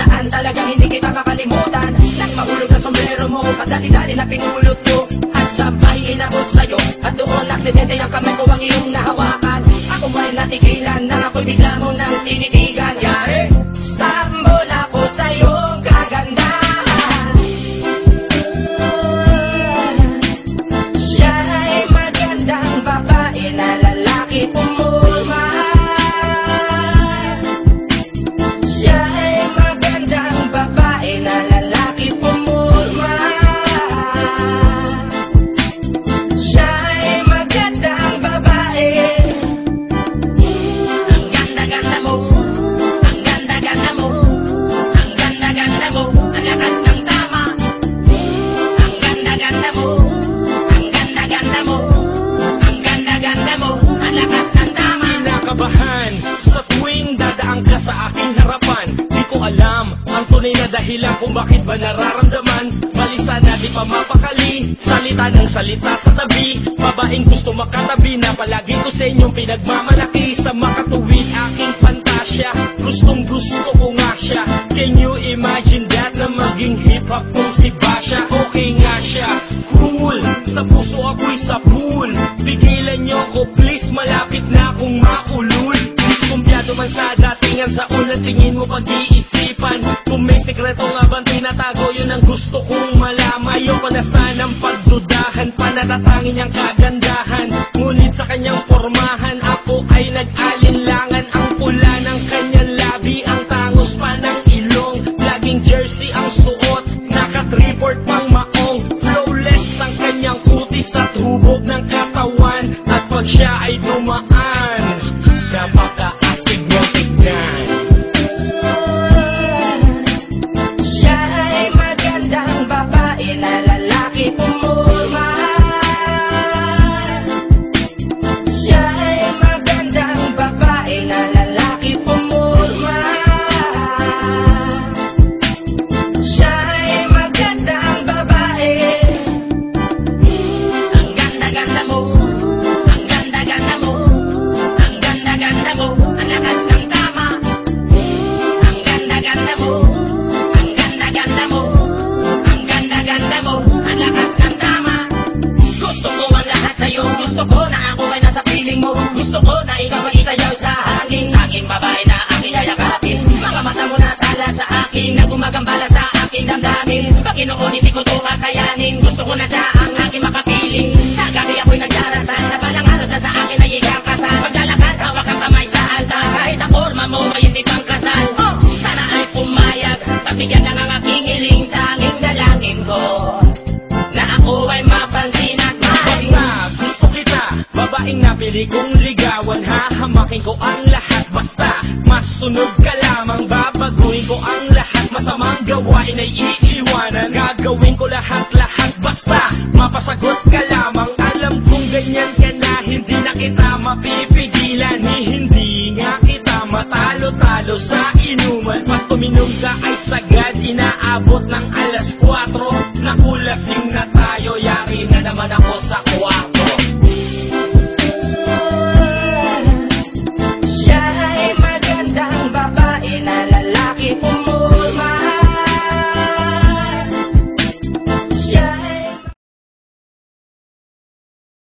nakaraan, talagang hindi kita makalimutan. Nang mahulog na sombrero mo, padali-dali na pinulot ko, at sabay inabot sa'yo, at doon aksidente ang kamay ko ang iyong nahawakan. Ako may natigilan, nang ako'y bigla mo nang tinitigan. Yari, tambol ako sa'yong kagandahan. Siya ay magandang babae na lalaki pumulma. Siya ay magandang babae na lalaki pumulma. Siya ay magandang babae. Ang ganda-ganda mo, ang ganda-ganda mo, ang ganda-ganda mo, ang lakas ng tama. Ang ganda-ganda mo, ang ganda-ganda mo, ang ganda-ganda mo, ang lakas ng tama. Kinakabahan sa tuwing dadaan ka sa aking harapan. Di ko alam ang tunay na dahilan kung bakit ba nararamdaman. Balisa na di pa mapakali, salita ng salita sa tabi. Babaeng gusto makatabi na palagi ko sa inyong pinagmamalaki. Sa makatuwid aking fantasya, gustong gusto ko nga siya. Can you imagine that na maging hip-hop kung si Basha? Okay nga siya, cool, sa puso ako'y sa pool. Pigilan niyo ko please, malapit na akong maulul. Kumpyado man sa datingan, sa unang tingin mo pag-iisipan. Kung may sekreto nga bang tinatago, yun ang gusto kong malaman. Ayoko na sanang pagdudahan, panatatangin niyang kagandahan. Ngunit sa kanyang pormahan, ako ay nag-alinlangan. Ang pula ng kanyang labi, ang tangos pa ng ilong. Laging jersey ang suot, naka-3-4 pang maong. Flawless ang kanyang kutis at hubog ng katawan. At pag siya ay dumaan, napaka-astig niyang tignan. Siya ay magandang babae na lalaki pumulma. Siya ay magandang babae na lalaki pumulma. Siya ay magandang babae. Ang ganda-ganda mo, ang ganda-ganda mo, ang ganda-ganda mo, ang lakas ng tama. Ang ganda-ganda mo, ang ganda-ganda mo, ang ganda-ganda mo, ang lakas ng tama. Gusto ko ang lahat sa'yo, gusto ko na ako ay nasa piling mo. Gusto ko na ikaw ay isayaw sa hangin. Aking babae na aking yayakapin. Mga mata mo na tala sa akin, na gumagambala sa aking damdamin. Panginoon, hindi ko to kakayanin. Gusto ko na siya ang aking makapiling. Sa gabi ako'y nagdarasal, sa balang araw siya sa akin ay iyang kasal. Paglalakad, hawak ang kamay sa altar. Kahit ang forma mo ay hindi pang kasal. Sana ay pumayag, pabigyan lang ang aking hiling. Sa aking dalangin ko, na ako ay mapansin at mahal. Basta gusto kita, babaeng napili kong ligawan. Hahamakin ko ang lahat, basta masunod ka lamang. Babaguhin ko ang lahat, masamang gawain ay iiwanan. Gagawin ko lahat-lahat, basta mapasagot ka lamang. Alam kong ganyan ka na, hindi na kita mapipigilan.